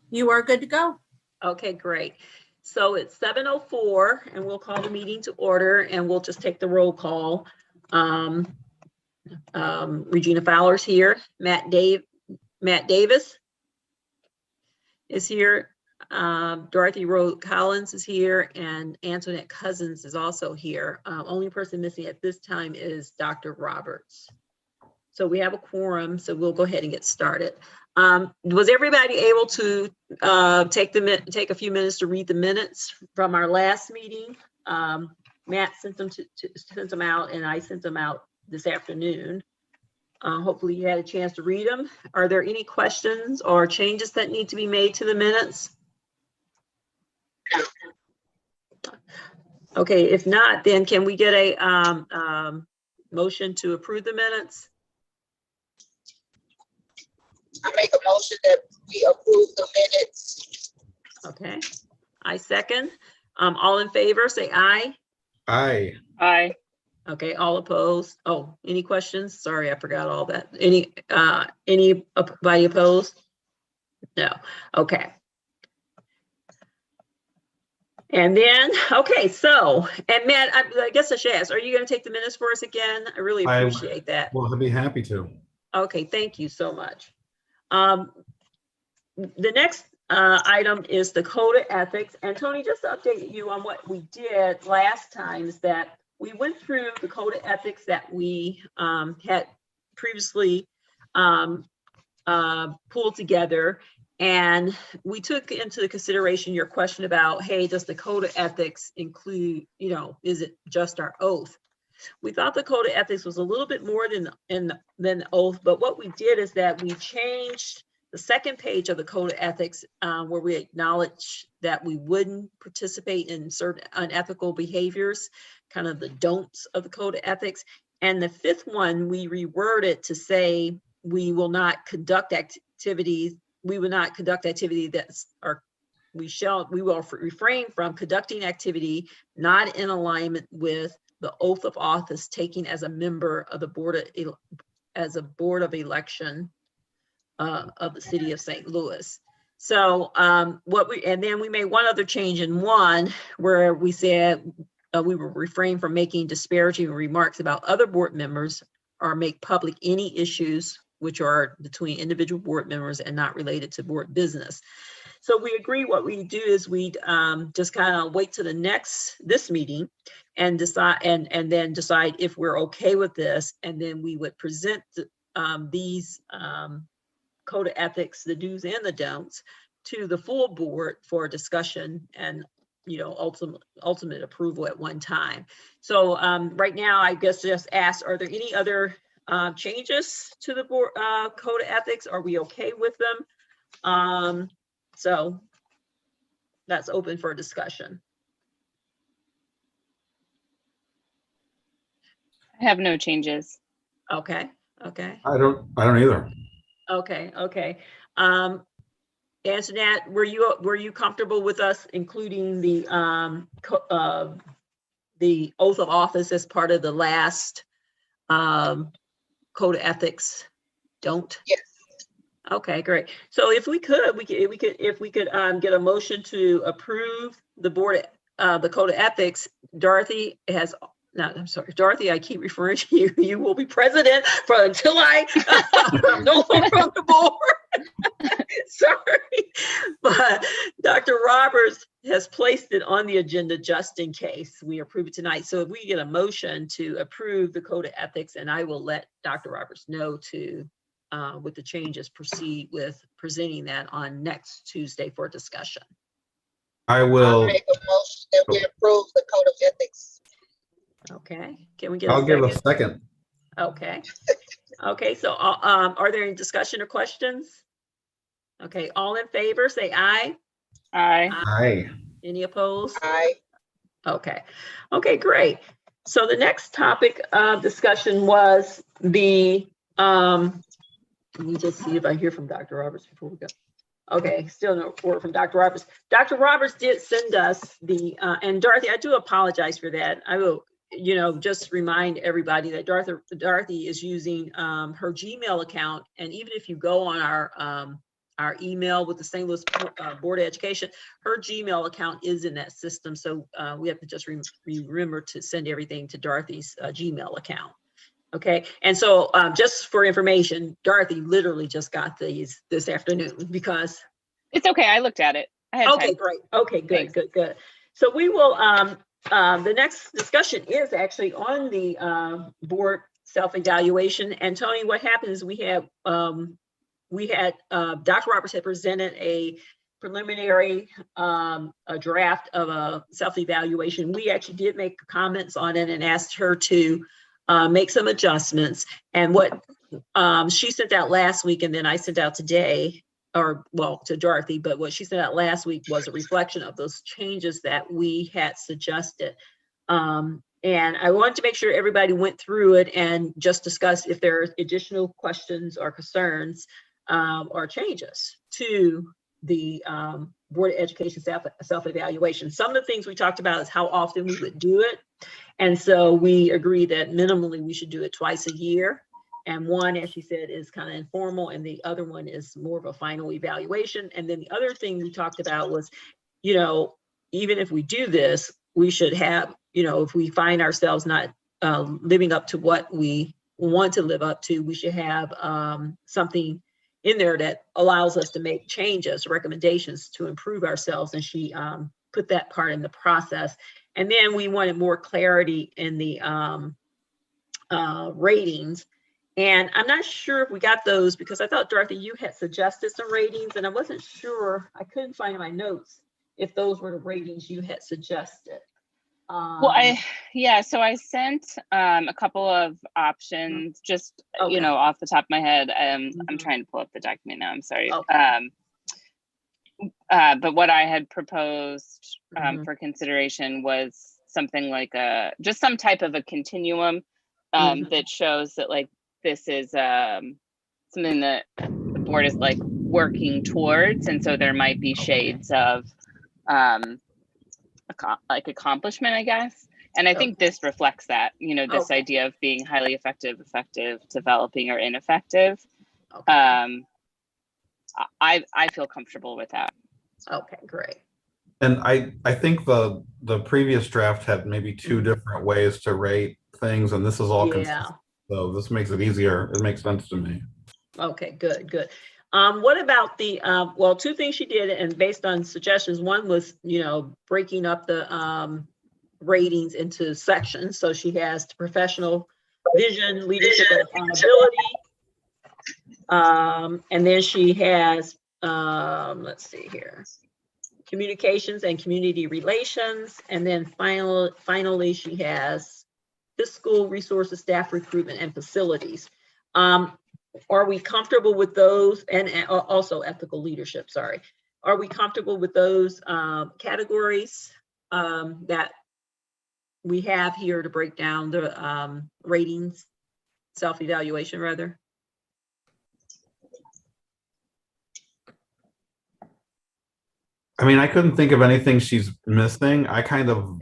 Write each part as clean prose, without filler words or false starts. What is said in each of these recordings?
You are good to go. Okay, great. So it's 7:04 and we'll call the meeting to order and we'll just take the roll call. Regina Fowler's here. Matt Davis is here. Dorothy Rowe Collins is here and Antoinette Cousins is also here. Only person missing at this time is Dr. Roberts. So we have a quorum, so we'll go ahead and get started. Was everybody able to take a few minutes to read the minutes from our last meeting? Matt sent them out and I sent them out this afternoon. Hopefully you had a chance to read them. Are there any questions or changes that need to be made to the minutes? Okay, if not, then can we get a motion to approve the minutes? I make a motion that we approve the minutes. Okay, I second. All in favor, say aye. Aye. Aye. Okay, all opposed? Oh, any questions? Sorry, I forgot all that. Anybody opposed? No, okay. And then, okay, so, and Matt, I guess I should ask, are you gonna take the minutes for us again? I really appreciate that. Well, I'd be happy to. Okay, thank you so much. The next item is the code of ethics. And Tony, just to update you on what we did last time is that we went through the code of ethics that we had previously pulled together. And we took into consideration your question about, hey, does the code of ethics include, is it just our oath? We thought the code of ethics was a little bit more than the oath, but what we did is that we changed the second page of the code of ethics where we acknowledge that we wouldn't participate in certain unethical behaviors, kind of the don'ts of the code of ethics. And the fifth one, we reworded to say we will not conduct activities. We will not conduct activity we will refrain from conducting activity not in alignment with the oath of office taken as a member of the board of election of the city of St. Louis. So and then we made one other change in one where we said we will refrain from making disparaging remarks about other board members or make public any issues which are between individual board members and not related to board business. So we agree what we do is we just kind of wait to this meeting and decide and then decide if we're okay with this. And then we would present these code of ethics, the do's and the don'ts, to the full board for discussion and ultimate approval at one time. So right now, I guess just ask, are there any other changes to the board code of ethics? Are we okay with them? So that's open for discussion. I have no changes. Okay. I don't either. Okay. Antoinette, were you comfortable with us including the oath of office as part of the last code of ethics? Don't? Yes. Okay, great. So if we could get a motion to approve the code of ethics. Dorothy, I keep referring to you. You will be president until I'm no longer on the board. Sorry, but Dr. Roberts has placed it on the agenda just in case we approve it tonight. So if we get a motion to approve the code of ethics, and I will let Dr. Roberts know to with the changes, proceed with presenting that on next Tuesday for discussion. I I'll will. make a motion that we approve the code of ethics. Okay, can we get I'll a give second? a second. Okay, so are there any discussion or questions? Okay, all in favor, say aye. Aye. Aye. Any opposed? Aye. Okay, great. So the next topic of discussion was the, let me just see if I hear from Dr. Roberts before we go. Okay, still no word from Dr. Roberts. Dr. Roberts did send us the, and Dorothy, I do apologize for that. I will, just remind everybody that Dorothy is using her Gmail account. And even if you go on our email with the St. Louis Board of Education, her Gmail account is in that system. So we have to just remember to send everything to Dorothy's Gmail account. Okay, and so just for information, Dorothy literally just got these this afternoon because. It's okay. I looked at it. I had Okay, time. great. Okay, good, Thanks. good. So we will, the next discussion is actually on the board self-evaluation. And Tony, what happened is we had Dr. Roberts had presented a preliminary a draft of a self-evaluation. We actually did make comments on it and asked her to make some adjustments. And what she sent out last week and then I sent out today, to Dorothy, but what she sent out last week was a reflection of those changes that we had suggested. And I wanted to make sure everybody went through it and just discuss if there are additional questions or concerns or changes to the Board of Education self-evaluation. Some of the things we talked about is how often we would do it. And so we agreed that minimally we should do it twice a year. And one, as she said, is kind of informal, and the other one is more of a final evaluation. And then the other thing we talked about was, even if we do this, we should have, if we find ourselves not living up to what we want to live up to, we should have something in there that allows us to make changes, recommendations to improve ourselves. And she put that part in the process. And then we wanted more clarity in the ratings. And I'm not sure if we got those because I thought, Dorothy, you had suggested some ratings and I wasn't sure, I couldn't find in my notes if those were the ratings you had suggested. Well, so I sent a couple of options just, Okay. off the top of my head. I'm Mhm. trying to pull up the document now. I'm sorry. Okay. But what I had proposed Mhm. for consideration was something like just some type of a continuum Mhm. that shows that like this is something that the board is like working towards, and so there might be shades of like accomplishment, I guess. And I think this reflects that, this Okay. idea of being highly effective, developing, or ineffective. Okay. I feel comfortable with that. Okay, great. And I think the previous draft had maybe two different ways to rate things, and this is all Yeah. consistent. So this makes it easier. It makes sense to me. Okay, good. What about the, two things she did, and based on suggestions, one was, breaking up the ratings into sections. So she has professional vision, leadership, and accountability. And then she has, let's see here, communications and community relations. And then finally, she has fiscal resources, staff recruitment, and facilities. Are we comfortable with those? And also ethical leadership, sorry. Are we comfortable with those categories that we have here to break down the ratings, self-evaluation rather? I mean, I couldn't think of anything she's missing. I kind of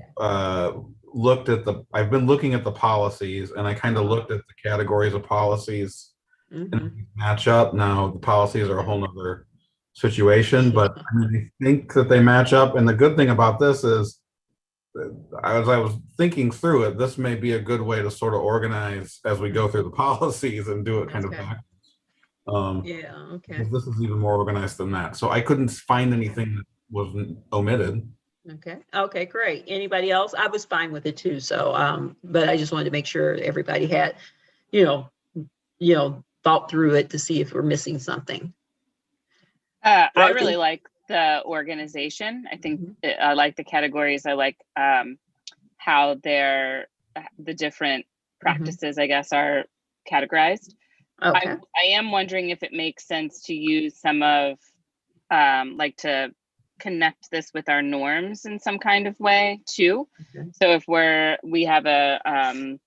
looked at I've been looking at the policies and I kind of looked at the categories of policies and Mhm. if they match up. Now the policies are a whole nother situation, but I mean, I think that they match up. And the good thing about this is, as I was thinking through it, this may be a good way to sort of organize as we go through the policies and do it kind of Okay. backwards. Yeah, okay. Because this is even more organized than that. So I couldn't find anything that was omitted. Okay, great. Anybody else? I was fine with it too. So, but I just wanted to make sure everybody had, thought through it to see if we're missing something. I Dorothy? really like the organization. I think I like the categories. I like how the different practices, I guess, are categorized. Okay. I am wondering if it makes sense to use some of, to connect this with our norms in some kind of way too. Okay. So if we have a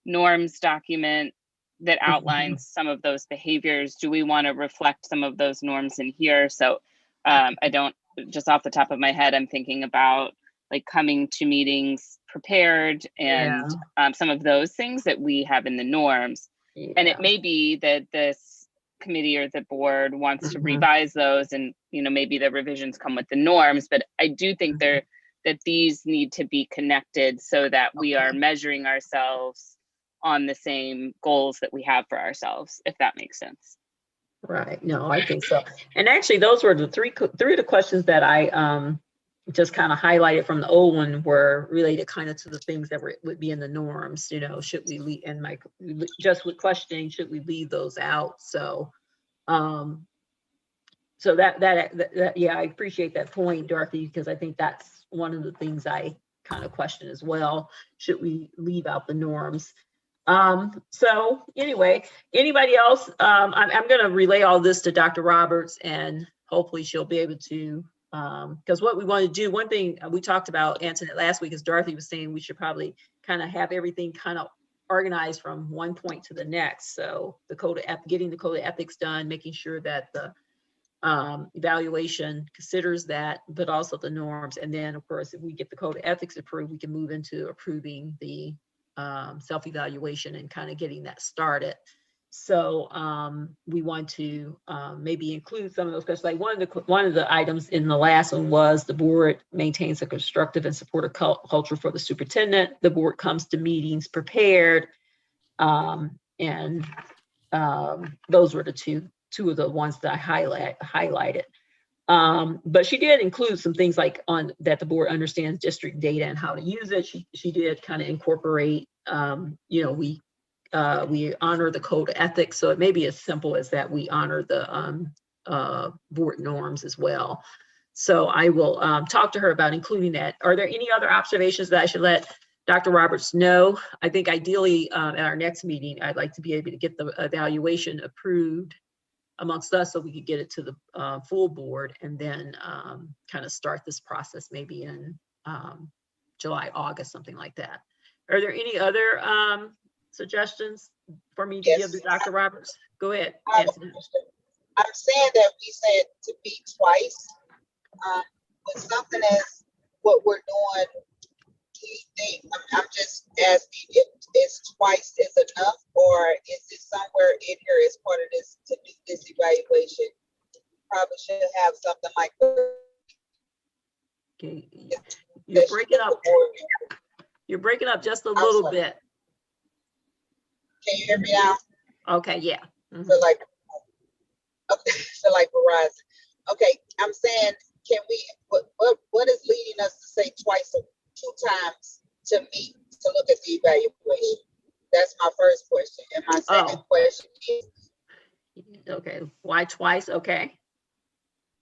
norms document that outlines some of those behaviors. Do we want to reflect some of those norms in here? So I don't, just off the top of my head, I'm thinking about like coming to meetings prepared and some of those things that we have in the norms. And it may be that this committee or the board wants to revise those, and maybe the revisions come with the norms, but I do think that these need to be connected so that we are measuring ourselves on the same goals that we have for ourselves, if that makes sense. Right. No, I think so. And actually, those were the three of the questions that I just kind of highlighted from the old one were related kind of to the things that would be in the norms. Should we leave, and just with questioning, should we leave those out? So, so that yeah, I appreciate that point, Dorothy, because I think that's one of the things I kind of question as well. Should we leave out the norms? So anyway, anybody else? I'm going to relay all this to Dr. Roberts, and hopefully she'll be able to, because what we want to do, one thing we talked about answering it last week, is Dorothy was saying we should probably kind of have everything kind of organized from one point to the next. So getting the code of ethics done, making sure that the evaluation considers that, but also the norms. And then of course, if we get the code of ethics approved, we can move into approving the self-evaluation and kind of getting that started. So we want to maybe include some of those questions. Like one of the items in the last one was the board maintains a constructive and supportive culture for the superintendent. The board comes to meetings prepared, and those were the two of the ones that I highlighted. But she did include some things like that the board understands district data and how to use it. She did kind of incorporate, we honor the code of ethics. So it may be as simple as that we honor the board norms as well. So I will talk to her about including that. Are there any other observations that I should let Dr. Roberts know? I think ideally at our next meeting, I'd like to be able to get the evaluation approved amongst us so we could get it to the full board, and then kind of start this process maybe in July, August, something like that. Are there any other suggestions for me to give to Dr. Roberts? Go ahead. I'm saying that we said to be twice. With something as what we're doing, do you think, I'm just asking if it's twice is enough, or is it somewhere in here as part of this to do this evaluation? Probably should have something like. Okay. You're breaking up. You're breaking up just a little bit. Can you hear me now? Okay, yeah. So like Verizon. Okay, I'm saying, can we? What is leading us to say twice or 2 times to meet to look at the evaluation? That's my first question. And my second question is, okay, why twice? Okay.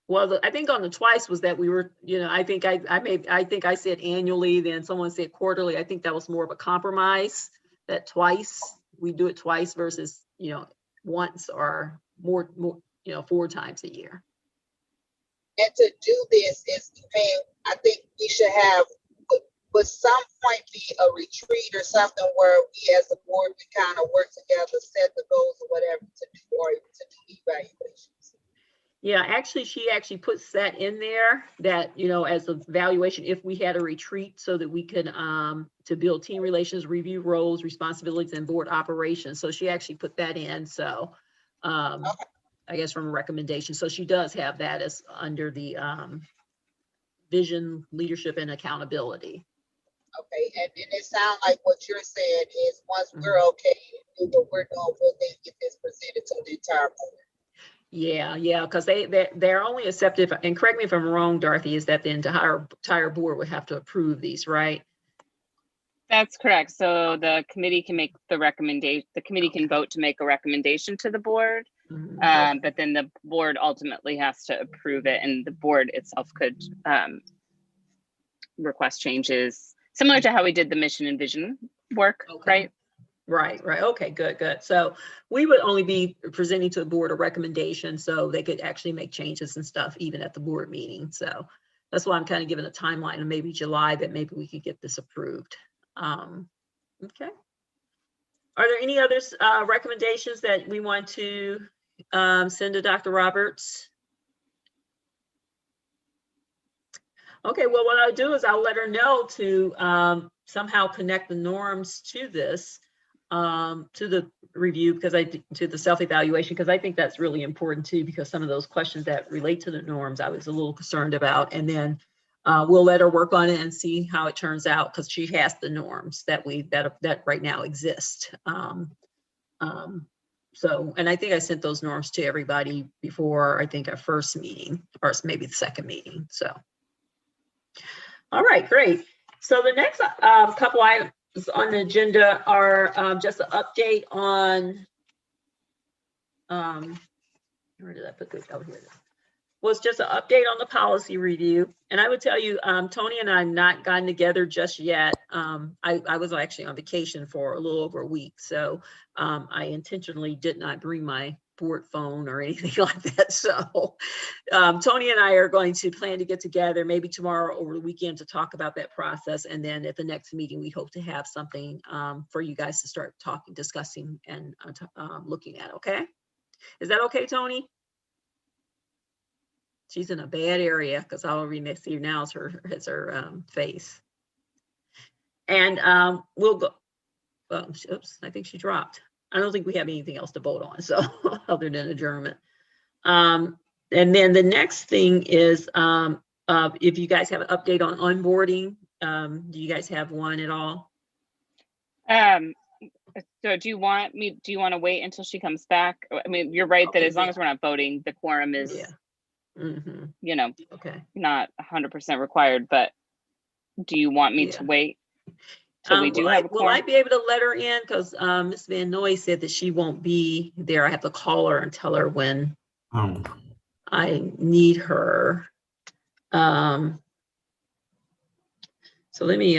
Well, I think on the twice was that we were, I think I said annually, then someone said quarterly. I think that was more of a compromise, that twice, we do it twice versus, once or more, 4 times a year. and to do this is, I think we should have, would some point be a retreat or something where we as a board, we kind of work together, set the goals or whatever to do, or to do evaluations. Yeah, actually, she actually puts that in there, that, as an evaluation, if we had a retreat, so that we could, to build team relations, review roles, responsibilities, and board operations. So she actually put that in. So I guess from a recommendation. So she does have that as under the vision, leadership, and accountability. Okay, and it sounds like what you're saying is once we're okay to do what we're doing, we'll then get this presented to the entire board. Yeah, because they're only accepted, and correct me if I'm wrong, Dorothy, is that the entire board would have to approve these, right? That's correct. So the committee can make the recommendation, the committee can vote to make a recommendation to the board, but then the board ultimately has to approve it, and the board itself could request changes, similar to how we did the mission and vision work, right? Right. Okay, good. So we would only be presenting to the board a recommendation, so they could actually make changes and stuff even at the board meeting. So that's why I'm kind of giving a timeline of maybe July, that maybe we could get this approved. Okay. Are there any other recommendations that we want to send to Dr. Roberts? Okay, well, what I'll do is I'll let her know to somehow connect the norms to this, to the review, because to the self-evaluation, because I think that's really important too, because some of those questions that relate to the norms, I was a little concerned about. And then we'll let her work on it and see how it turns out, because she has the norms that right now exist. So, and I think I sent those norms to everybody before, I think, our first meeting, or maybe the second meeting, so. All right, great. So the next couple items on the agenda are just an update on, where did I put this? Oh, here it is. Was just an update on the policy review. And I would tell you, Tony and I have not gotten together just yet. I was actually on vacation for a little over a week. So I intentionally did not bring my board phone or anything like that. So Tony and I are going to plan to get together maybe tomorrow over the weekend to talk about that process. And then at the next meeting, we hope to have something for you guys to start discussing and looking at, okay? Is that okay, Tony? She's in a bad area because all we see now is her face. And we'll go, oops, I think she dropped. I don't think we have anything else to vote on, so other than adjournment. And then the next thing is if you guys have an update on onboarding, do you guys have one at all? So do you want to wait until she comes back? I mean, you're right that Okay, as long as we're not voting, the quorum is, Yeah. Mm-hmm. you know, Okay. not 100% required, but do you want me Yeah. to wait till we do will have a will quorum? I be able to let her in? Because Ms. Van Noy said that she won't be there. I have to call her and tell her when Oh, I need her. So let me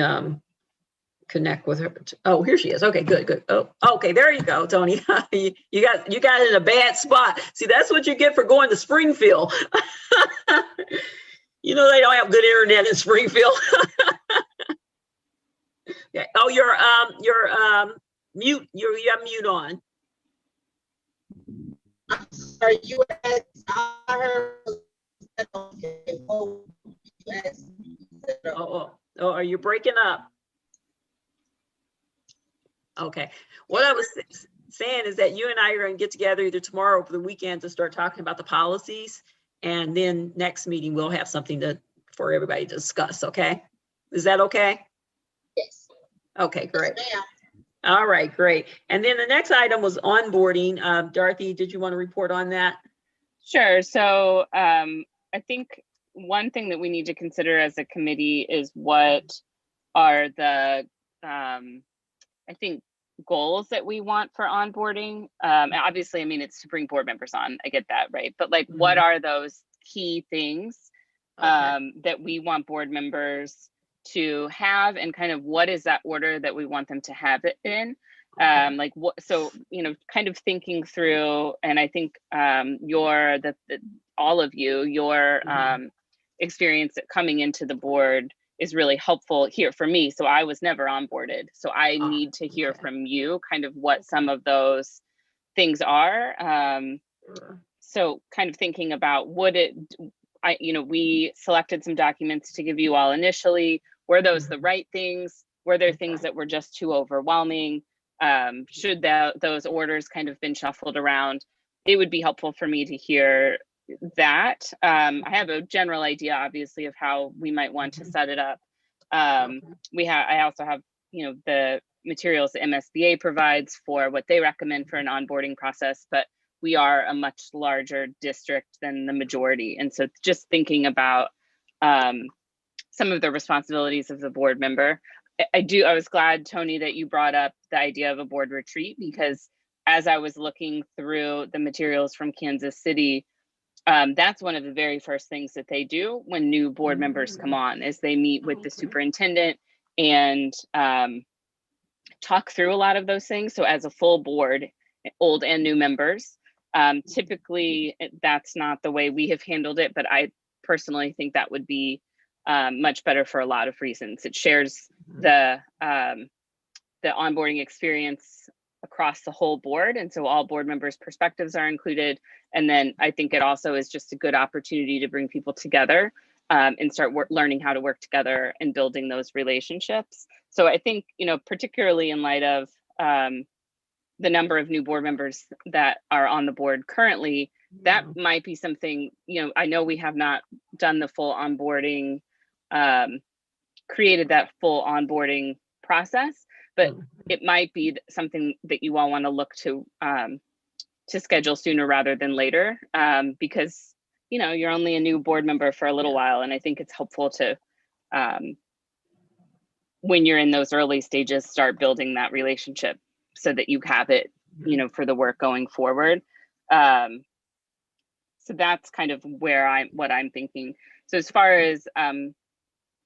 connect with her. Oh, here she is. Okay, good. Oh, okay, there you go, Tony. you got it in a bad spot. See, that's what you get for going to Springfield. You know they don't have good internet in Springfield. Yeah. Oh, you're mute. You have mute on. Are you at, I heard, okay, well, you asked me, Oh, are you breaking up? Okay. What I was saying is that you and I are going to get together either tomorrow or over the weekend to start talking about the policies. And then next meeting, we'll have something for everybody to discuss. Okay. Is that okay? yes. Okay, great. Yes, ma'am. All right, great. And then the next item was onboarding. Dorothy, did you want to report on that? Sure. So I think one thing that we need to consider as a committee is what are the, I think, goals that we want for onboarding. Obviously, I mean, it's to bring board members on. I get that, right? But like, what are those key things that we want board members to have, and kind of what is that order that we want them to have it in? Like what, so, you know, kind of thinking through, and I think all of you, your experience coming into the board is really helpful here for me. So I was never onboarded. So I need to hear from you kind of what some of those things are. So kind of thinking about we selected some documents to give you all initially. Were those the right things? Were there things that were just too overwhelming? Should those orders kind of been shuffled around? It would be helpful for me to hear that. I have a general idea, obviously, of how we might want to set it up. I also have, the materials the MSBA provides for what they recommend for an onboarding process, but we are a much larger district than the majority. And so just thinking about some of the responsibilities of the board member. I was glad, Tony, that you brought up the idea of a board retreat, because as I was looking through the materials from Kansas City, that's one of the very first things that they do when new board members come on, is they meet with the superintendent and talk through a lot of those things. So as a full board, old and new members, typically that's not the way we have handled it, but I personally think that would be much better for a lot of reasons. It shares the onboarding experience across the whole board. And so all board members' perspectives are included. And then I think it also is just a good opportunity to bring people together and start learning how to work together and building those relationships. So I think, you know, particularly in light of the number of new board members that are on the board currently, that might be something, you know, I know we have not done the full onboarding, created that full onboarding process, but it might be something that you all want to look to schedule sooner rather than later, because, you know, you're only a new board member for a little while. And I think it's helpful to, when you're in those early stages, start building that relationship so that you have it, you know, for the work going forward. So that's kind of where what I'm thinking. So as far as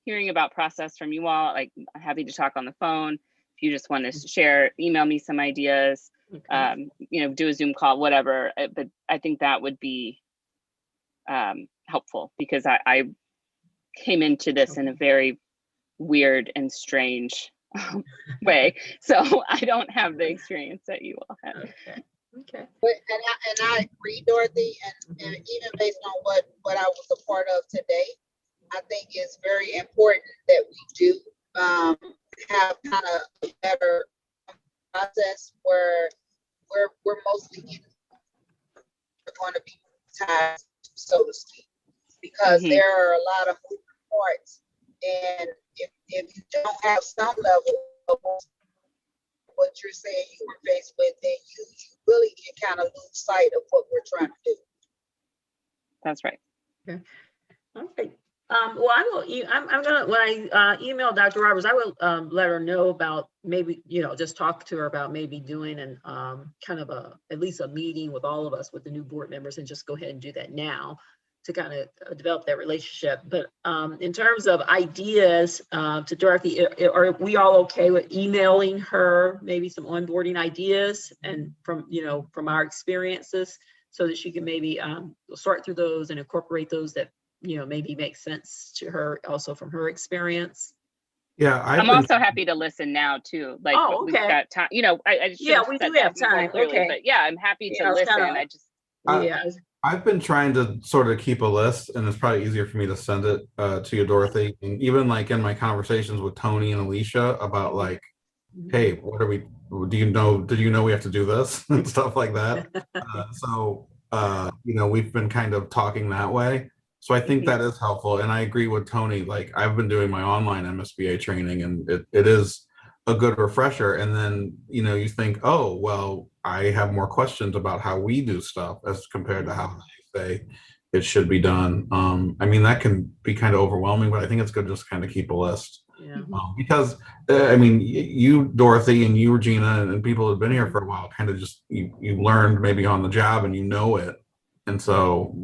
hearing about process from you all, like, I'm happy to talk on the phone. If you just want to share, email me some ideas, you know, do a Zoom call, whatever. But I think that would be helpful, because I came into this in a very weird and strange way. So I don't have the experience that you all have. Okay. But, and I agree, Dorothy, and even based on what I was a part of today, I think it's very important that we do have kind of a better process where we're mostly going to be tied, so to speak, because there are a lot of moving parts, and if you don't have some level of what you're saying you were faced with, then you really can kind of lose sight of what we're trying to do. That's right. Okay. All right. Well, I'm gonna, when I email Dr. Roberts, I will let her know about maybe, you know, just talk to her about maybe doing an kind of at least a meeting with all of us, with the new board members, and just go ahead and do that now to kind of develop that relationship. But in terms of ideas, to Dorothy, are we all okay with emailing her maybe some onboarding ideas and from, you know, from our experiences, so that she can maybe sort through those and incorporate those that, you know, maybe make sense to her also from her experience? Yeah, I'm also happy to listen now too. Like, Oh, we've okay. got time, you know, I just Yeah, we do have time. Okay. but yeah, I'm happy Yeah, to it's listen. kinda- I just, Yeah. I've been trying to sort of keep a list, and it's probably easier for me to send it to you, Dorothy. And even like in my conversations with Tony and Alicia about like, hey, what are we? Did you know we have to do this and stuff like that? You know, we've been kind of talking that way. So I think that is helpful, and I agree with Tony. Like, I've been doing my online MSBA training, and it is a good refresher. And then, you know, you think, oh, well, I have more questions about how we do stuff as compared to how they say it should be done. I mean, that can be kind of overwhelming, but I think it's good to just kind of keep a list. Yeah. Because I mean, you, Dorothy, and you, Regina, and people who've been here for a while, kind of just you learned maybe on the job, and you know it, and so,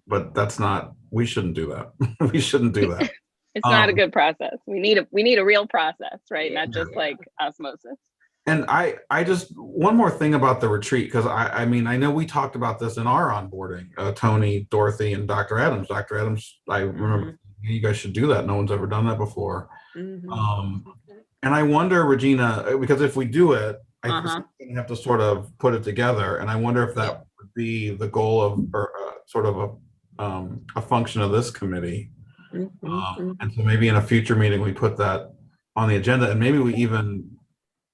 but that's not. We shouldn't do that. We shouldn't do that. it's not a good process. We need a real process, right? Not just like osmosis. And I just, one more thing about the retreat, because I mean, I know we talked about this in our onboarding, Tony, Dorothy, and Dr. Adams. Dr. Adams, I remember you guys should do that. No one's ever done that before. And I wonder, Regina, because if we do it, I think we have to sort of put it together. And I wonder if that would be the goal of, or sort of a function of this committee. And so maybe in a future meeting, we put that on the agenda, and maybe we even,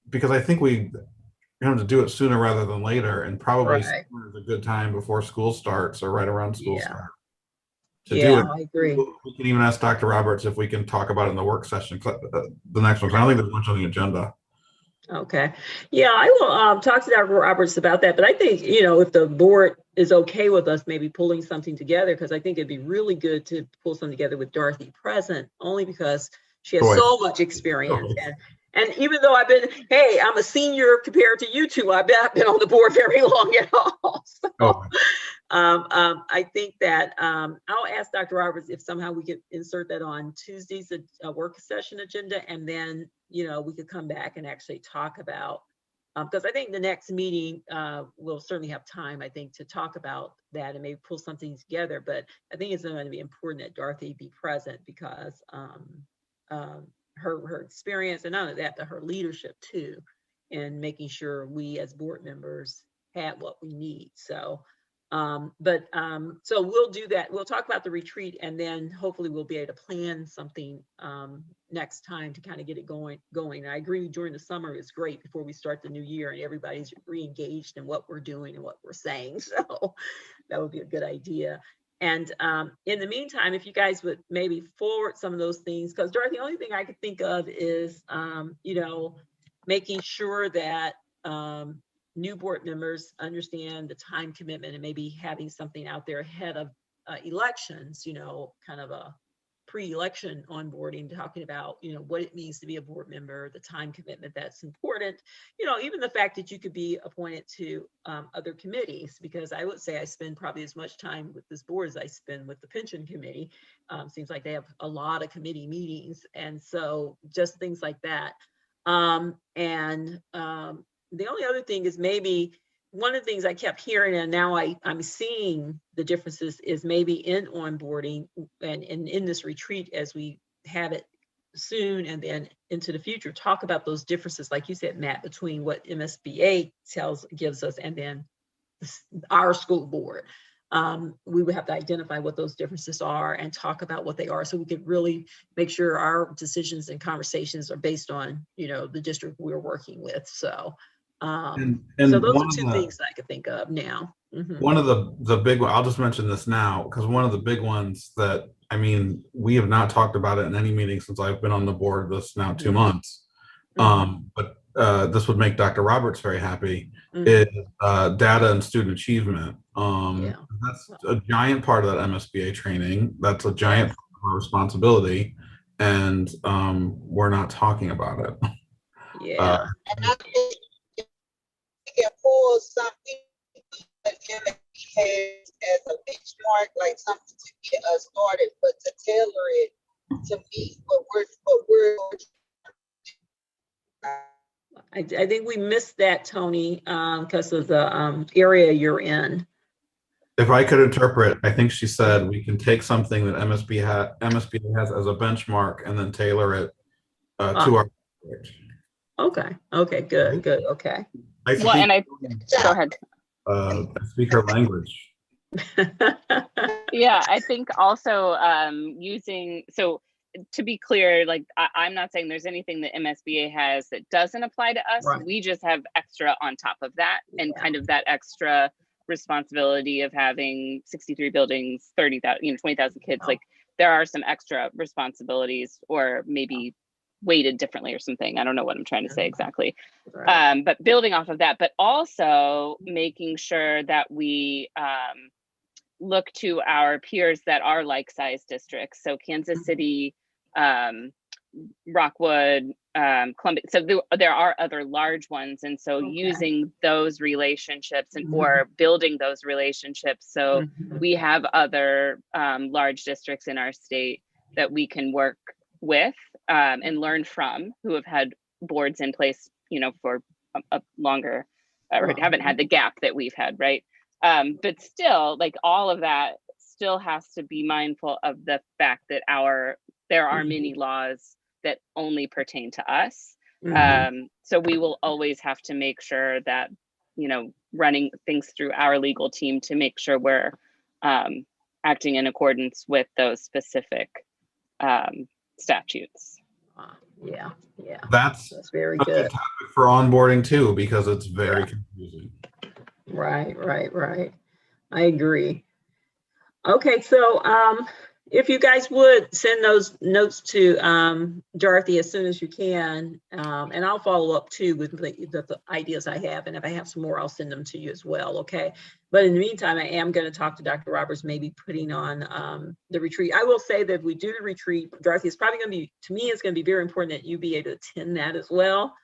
because I think we have to do it sooner rather than later, and probably summer is a good time before school starts or right around school start to do it. I agree. We can even ask Dr. Roberts if we can talk about it in the work session, the next one. I don't think there's much on the agenda. Okay. Yeah, I will talk to Dr. Roberts about that. But I think, you know, if the board is okay with us maybe pulling something together, because I think it'd be really good to pull something together with Dorothy present, only because she has so much experience. And even though I'm a senior compared to you two, I've been on the board very long at all. So, I think that I'll ask Dr. Roberts if somehow we could insert that on Tuesday's work session agenda, and then, you know, we could come back and actually talk about, because I think the next meeting we'll certainly have time, I think, to talk about that and maybe pull something together. But I think it's going to be important that Dorothy be present, because her experience, and none of that, but her leadership too, in making sure we as board members had what we need. So we'll do that. We'll talk about the retreat, and then hopefully we'll be able to plan something next time to kind of get it going. I agree, during the summer is great before we start the new year and everybody's re-engaged in what we're doing and what we're saying. So that would be a good idea. And in the meantime, if you guys would maybe forward some of those things, because Dorothy, the only thing I could think of is, making sure that new board members understand the time commitment, and maybe having something out there ahead of elections, kind of a pre-election onboarding, talking about, what it means to be a board member, the time commitment that's important, even the fact that you could be appointed to other committees, because I would say I spend probably as much time with this board as I spend with the pension committee. Seems like they have a lot of committee meetings. And so just things like that. The only other thing is, maybe one of the things I kept hearing, and now I'm seeing the differences, is maybe in onboarding and in this retreat, as we have it soon and then into the future, talk about those differences, like you said, Matt, between what MSBA gives us and then our school board. We would have to identify what those differences are and talk about what they are, so we could really make sure our decisions and conversations are based on, the district we're working with. So And so those one are of two the- things that I could think of now. Mhm. One of the big one, I'll just mention this now, because one of the big ones that, we have not talked about it in any meeting since I've been on the board this now 2 months. But this would make Dr. Roberts very happy, Mhm. is data and student achievement. Yeah. That's a giant part of that MSBA training. That's a giant part of our responsibility. And we're not talking about it. Yeah. And I think we can pull something that MSP has as a benchmark, like something to get us started, but to tailor it to meet what we're I think we missed that, Tony, because of the area you're in. If I could interpret, I think she said we can take something that MSBA has as a benchmark and then tailor it to our. Okay, good, okay. I Well, and speak, go ahead. I speak her language. Yeah, I think also so to be clear, like I'm not saying there's anything that MSBA has that doesn't apply to us. Right. We just have extra on top of that, and kind of that extra responsibility of having 63 buildings, 30,000, 20,000 kids. Oh. Like there are some extra responsibilities, or maybe weighted differently or something. I don't know what I'm trying to say exactly. Right. But building off of that, but also making sure that we look to our peers that are like size districts. So Kansas City, Rockwood, Columbia. So there are other large ones. And so using those relationships or building those relationships. So we have other large districts in our state that we can work with and learn from, who have had boards in place, for a longer, or haven't had the gap that we've had, right? But still, like all of that still has to be mindful of the fact that there are many laws that only pertain to us. So we will always have to make sure that, running things through our legal team to make sure we're acting in accordance with those specific statutes. Yeah. That's very a good good. topic for onboarding too, because it's very confusing. Right. I agree. Okay, so if you guys would send those notes to Dorothy as soon as you can, and I'll follow up too with the ideas I have, and if I have some more, I'll send them to you as well, okay? But in the meantime, I am going to talk to Dr. Roberts, maybe putting on the retreat. I will say that if we do the retreat, Dorothy, it's probably going to be, to me, it's going to be very important that you be able to attend that as well.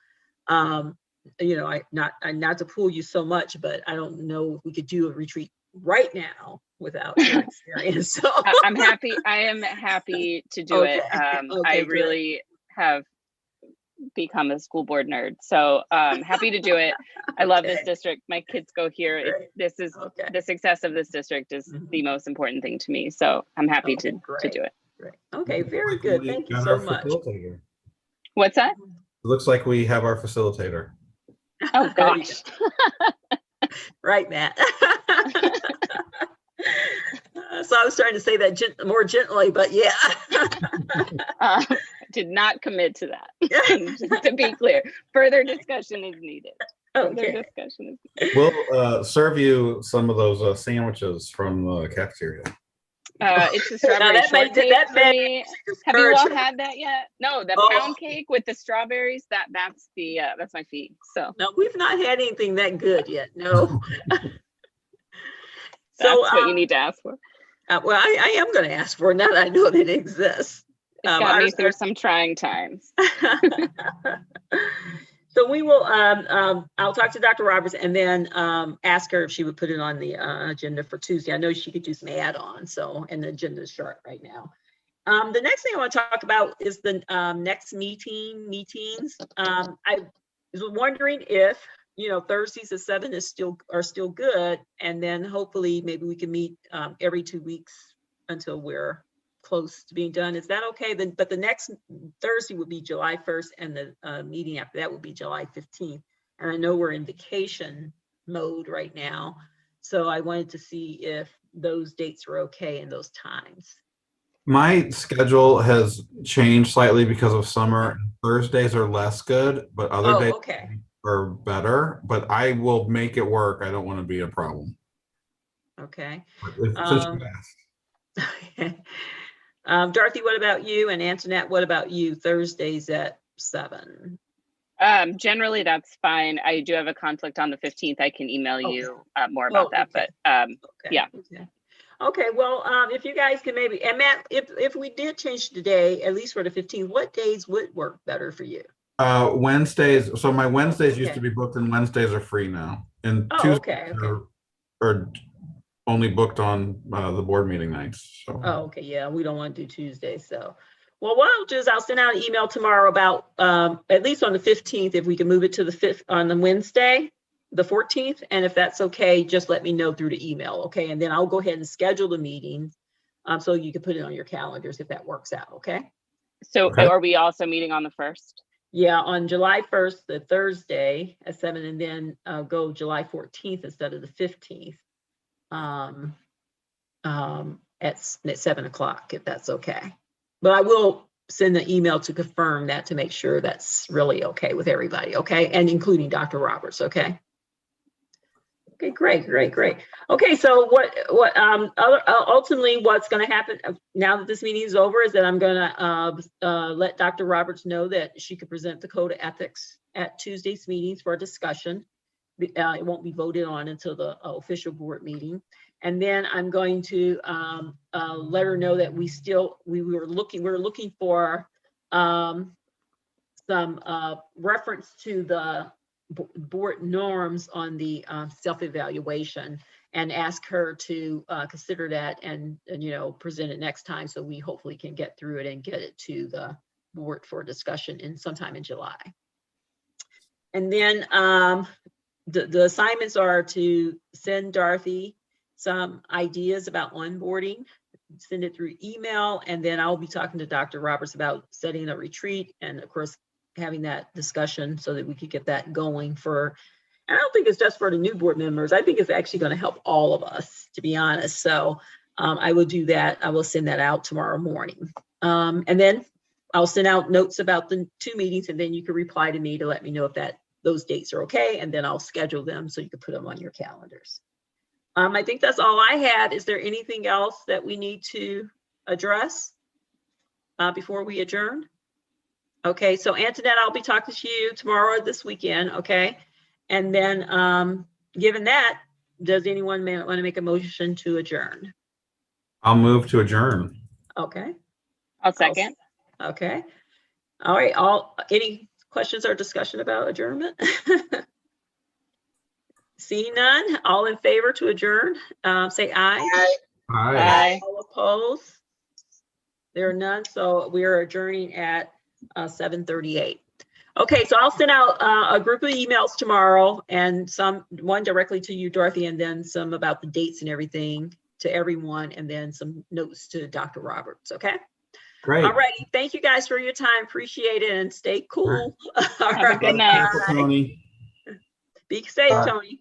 Not to pull you so much, but I don't know if we could do a retreat right now without your experience. So I'm happy. I am happy to do it. I really have become a school board nerd, so happy to do it. I love this district. My kids go here. This is the success of this district is the most important thing to me. So I'm happy to do it. Great. Okay, very good. Thank you so much. What's that? It looks like we have our facilitator. Oh, There you gosh. Right, Matt. So I was trying to say that more gently, but yeah. Did not commit to that. Just to be clear, further discussion is needed. Further Okay. discussion is We'll serve you some of those sandwiches from the cafeteria. It's the strawberry that may- shortcake that for may me. Have you all discourage- had that yet? No, the Oh. pound cake with the strawberries. That's my feed. So No, we've not had anything that good yet. No. that's So, what you need to ask for. well, I am going to ask for it now that I know that it exists. It's got I me was through some trying times. So we will, I'll talk to Dr. Roberts and then ask her if she would put it on the agenda for Tuesday. I know she could do some add-ons, so, and the agenda is short right now. The next thing I want to talk about is the next meetings. I was wondering if, Thursdays at 7 are still good. And then hopefully maybe we can meet every 2 weeks until we're close to being done. Is that okay? Then, but the next Thursday would be July 1st and the meeting after that would be July 15th. And I know we're in vacation mode right now. So I wanted to see if those dates were okay in those times. My schedule has changed slightly because of summer. Thursdays are less good, but other days Okay. are better. But I will make it work. I don't want to be a problem. Okay. Since you asked. Dorothy, what about you? And Antoinette, what about you? Thursdays at 7. Generally, that's fine. I do have a conflict on the 15th. I can email you more about that. Okay. But Okay. yeah. Okay. Well, if you guys can maybe, and Matt, if we did change today, at least for the 15th, what days would work better for you? Wednesdays. So my Wednesdays used Okay. to be booked, and Wednesdays are free now. And Oh, Tuesdays okay. are only booked on the board meeting nights. So. Oh, okay. Yeah, we don't want to do Tuesday. So, well, what I'll do is I'll send out an email tomorrow about at least on the 15th, if we can move it to the 5th on the Wednesday, the 14th. And if that's okay, just let me know through the email. Okay. And then I'll go ahead and schedule the meeting so you can put it on your calendars if that works out. Okay. So Okay. are we also meeting on the 1st? Yeah, on July 1st, the Thursday at 7, and then go July 14th instead of the 15th at 7 o'clock, if that's okay. But I will send an email to confirm that to make sure that's really okay with everybody, okay? And including Dr. Roberts, okay? Okay, great. Okay, so ultimately what's going to happen now that this meeting is over is that I'm going to let Dr. Roberts know that she could present the code of ethics at Tuesday's meetings for a discussion. It won't be voted on until the official board meeting. And then I'm going to let her know that we're looking for some reference to the board norms on the self-evaluation, and ask her to consider that and present it next time, so we hopefully can get through it and get it to the board for discussion sometime in July. And then the assignments are to send Dorothy some ideas about onboarding, send it through email, and then I'll be talking to Dr. Roberts about setting a retreat, and of course having that discussion so that we could get that going and I don't think it's just for the new board members. I think it's actually going to help all of us, to be honest. So I will do that. I will send that out tomorrow morning. And then I'll send out notes about the 2 meetings, and then you can reply to me to let me know if those dates are okay. And then I'll schedule them so you can put them on your calendars. I think that's all I had. Is there anything else that we need to address before we adjourn? Okay, so Antoinette, I'll be talking to you tomorrow or this weekend, okay? And then given that, does anyone want to make a motion to adjourn? I'll move to adjourn. Okay, I'll second. okay. All right, any questions or discussion about adjournment? Seeing none, all in favor to adjourn, say aye. Hi. Aye. All opposed? There are none, so we are adjourning at 7:38. Okay, so I'll send out a group of emails tomorrow, and one directly to you, Dorothy, and then some about the dates and everything to everyone, and then some notes to Dr. Roberts, okay? Great. All righty, thank you guys for your time, appreciate it, and stay cool. All Have a good night. Tony. Be safe, Bye. Tony.